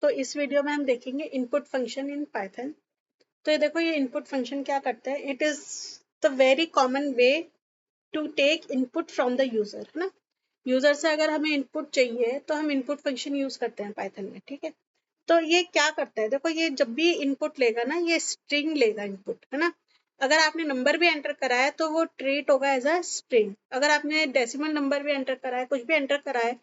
तो इस वीडियो में हम देखेंगे इनपुट फंक्शन इन पाइथन। तो ये देखो, ये इनपुट फंक्शन क्या करता है, it is the very common way to take input from the user, है ना। यूजर से अगर हमें इनपुट चाहिए तो हम इनपुट फंक्शन यूज करते हैं पाइथन में, ठीक है। तो ये क्या करता है, देखो ये जब भी इनपुट लेगा ना, ये स्ट्रिंग लेगा इनपुट, है ना। अगर आपने नंबर भी एंटर करा है तो वो ट्रीट होगा एज अ स्ट्रिंग। अगर आपने डेसिमल नंबर भी एंटर करा है, कुछ भी एंटर करा है,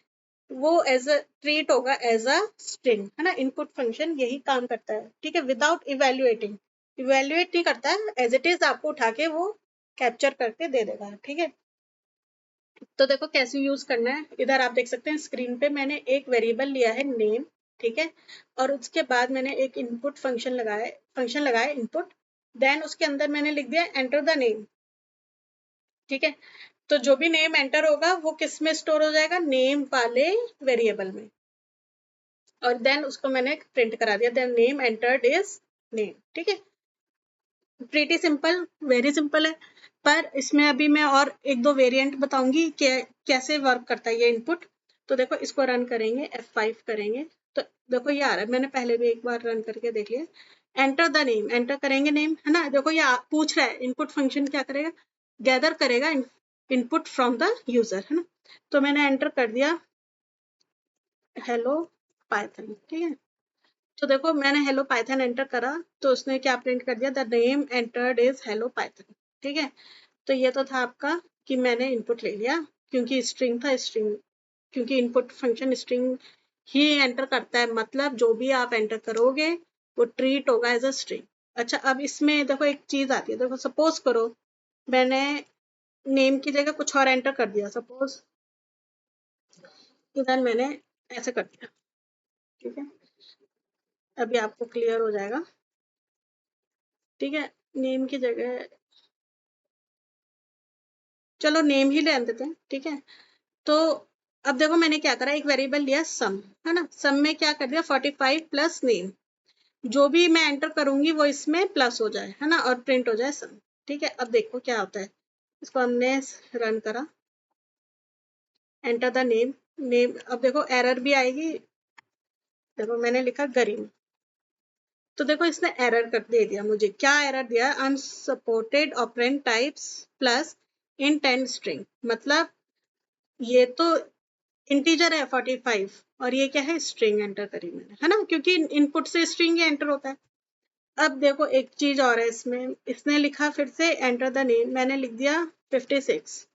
वो एज अ ट्रीट होगा एज अ स्ट्रिंग, है ना। इनपुट फंक्शन यही काम करता है, ठीक है, विदाउट इवेल्युएटिंग। इवेल्युएट नहीं करता है, एज इट इज आपको उठा के वो कैप्चर करके दे देगा, ठीक है। तो देखो कैसे यूज करना है, इधर आप देख सकते हैं स्क्रीन पे मैंने एक वेरिएबल लिया है नेम, ठीक है। और उसके बाद मैंने एक इनपुट फंक्शन लगाया इनपुट, देन उसके अंदर मैंने लिख दिया एंटर द नेम, ठीक है। तो जो भी नेम एंटर होगा वो किस में स्टोर हो जाएगा, नेम वाले वेरिएबल में। और देन उसको मैंने प्रिंट करा दिया, then name entered is name, ठीक है। प्रीटी सिंपल, वेरी सिंपल है। पर इसमें अभी मैं और एक दो वेरिएंट बताऊंगी कि कैसे वर्क करता है ये इनपुट। तो देखो इसको रन करेंगे, F5 करेंगे, तो देखो ये आ रहा है, मैंने पहले भी एक बार रन करके देख लिया। एंटर द नेम, एंटर करेंगे नेम, है ना। देखो ये पूछ रहा है, इनपुट फंक्शन क्या करेगा, गैदर करेगा इनपुट फ्रॉम द यूजर, है ना। तो मैंने एंटर कर दिया हेलो पाइथन, ठीक है। तो देखो मैंने हेलो पाइथन एंटर करा, तो उसने क्या प्रिंट कर दिया, the name entered is hello Python, ठीक है। तो ये तो था आपका कि मैंने इनपुट ले लिया, क्योंकि स्ट्रिंग था, स्ट्रिंग, क्योंकि इनपुट फंक्शन स्ट्रिंग ही एंटर करता है, मतलब जो भी आप एंटर करोगे वो ट्रीट होगा एज अ स्ट्रिंग। अच्छा, अब इसमें देखो एक चीज आती है, देखो सपोज करो मैंने नेम की जगह कुछ और एंटर कर दिया, सपोज इधर मैंने ऐसे कर दिया, ठीक है। अभी आपको क्लियर हो जाएगा, ठीक है। नेम की जगह चलो नेम ही ले देते हैं, ठीक है। तो अब देखो मैंने क्या करा, एक वेरिएबल लिया सम, है ना। सम में क्या कर दिया, 45 प्लस नेम, जो भी मैं एंटर करूंगी वो इसमें प्लस हो जाए, है ना, और प्रिंट हो जाए सम, ठीक है। अब देखो क्या होता है, इसको हमने रन करा, एंटर द नेम, नेम, अब देखो एरर भी आएगी। देखो मैंने लिखा गरीम, तो देखो इसने एरर कर दे दिया मुझे, क्या एरर दिया, unsupported operand types plus int and string. मतलब ये तो इंटीजर है 45 और ये क्या है, स्ट्रिंग एंटर करी मैंने, है ना, क्योंकि इनपुट से स्ट्रिंग ही एंटर होता है। अब देखो एक चीज और है इसमें, इसने लिखा फिर से एंटर द नेम, मैंने लिख दिया 56,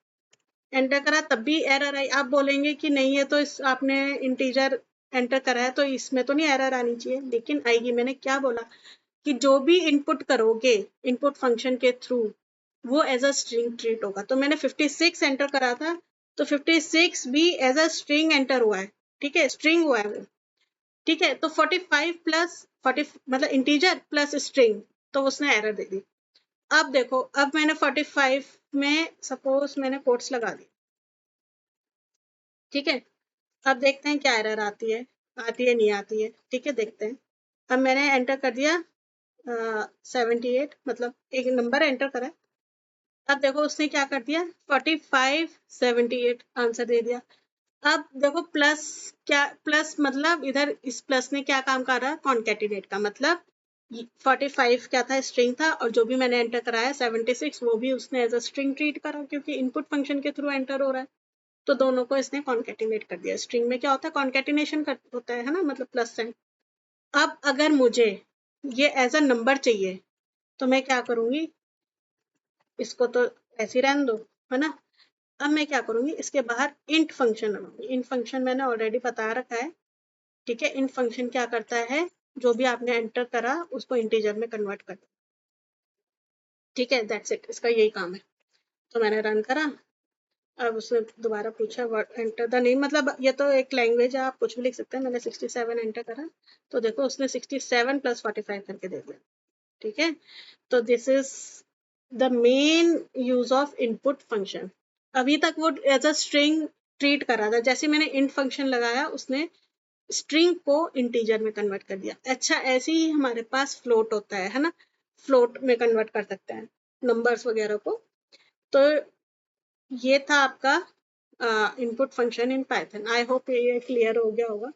एंटर करा, तब भी एरर आई। आप बोलेंगे कि नहीं, ये तो इस आपने इंटीजर एंटर करा है तो इसमें तो नहीं एरर आनी चाहिए, लेकिन आएगी। मैंने क्या बोला कि जो भी इनपुट करोगे इनपुट फंक्शन के थ्रू वो एज अ स्ट्रिंग ट्रीट होगा। तो मैंने 56 एंटर करा था, तो 56 भी एज अ स्ट्रिंग एंटर हुआ है, ठीक है, स्ट्रिंग हुआ है वो, ठीक है। तो 45 प्लस 40 मतलब इंटीजर प्लस स्ट्रिंग, तो उसने एरर दे दी। अब देखो, अब मैंने 45 में सपोज मैंने कोट्स लगा दी, ठीक है। अब देखते हैं क्या एरर आती है, नहीं आती है, ठीक है, देखते हैं। अब मैंने एंटर कर दिया 78, मतलब एक नंबर एंटर करा। अब देखो उसने क्या कर दिया, 45 78 आंसर दे दिया। अब देखो प्लस, क्या प्लस, मतलब इधर इस प्लस ने क्या काम कर रहा है, कॉन्केटिनेट का, मतलब 45 क्या था, स्ट्रिंग था, और जो भी मैंने एंटर कराया 76 वो भी उसने एज अ स्ट्रिंग ट्रीट करा, क्योंकि इनपुट फंक्शन के थ्रू एंटर हो रहा है। तो दोनों को इसने कॉन्केटिनेट कर दिया। स्ट्रिंग में क्या होता है, कॉन्केटिनेशन होता है ना, मतलब प्लस साइन। अब अगर मुझे ये एज अ नंबर चाहिए तो मैं क्या करूंगी, इसको तो ऐसे ही रहने दो, है ना। अब मैं क्या करूंगी, इसके बाहर इंट फंक्शन लगाऊंगी। इंट फंक्शन मैंने ऑलरेडी बता रखा है, ठीक है। इंट फंक्शन क्या करता है, जो भी आपने एंटर करा उसको इंटीजर में कन्वर्ट कर दो, ठीक है, दैट्स इट, इसका यही काम है। तो मैंने रन करा, अब उसने दोबारा पूछा वर्ड एंटर द नेम, मतलब ये तो एक लैंग्वेज है, आप कुछ भी लिख सकते हैं। मैंने 67 एंटर करा, तो देखो उसने 67 प्लस 45 करके दे दिया, ठीक है। तो this is the main use of input function. अभी तक वो एज अ स्ट्रिंग ट्रीट कर रहा था, जैसे मैंने इंट फंक्शन लगाया उसने स्ट्रिंग को इंटीजर में कन्वर्ट कर दिया। अच्छा, ऐसे ही हमारे पास फ्लोट होता है ना, फ्लोट में कन्वर्ट कर सकते हैं नंबर्स वगैरह को। तो ये था आपका input function in Python. I hope ये क्लियर हो गया होगा।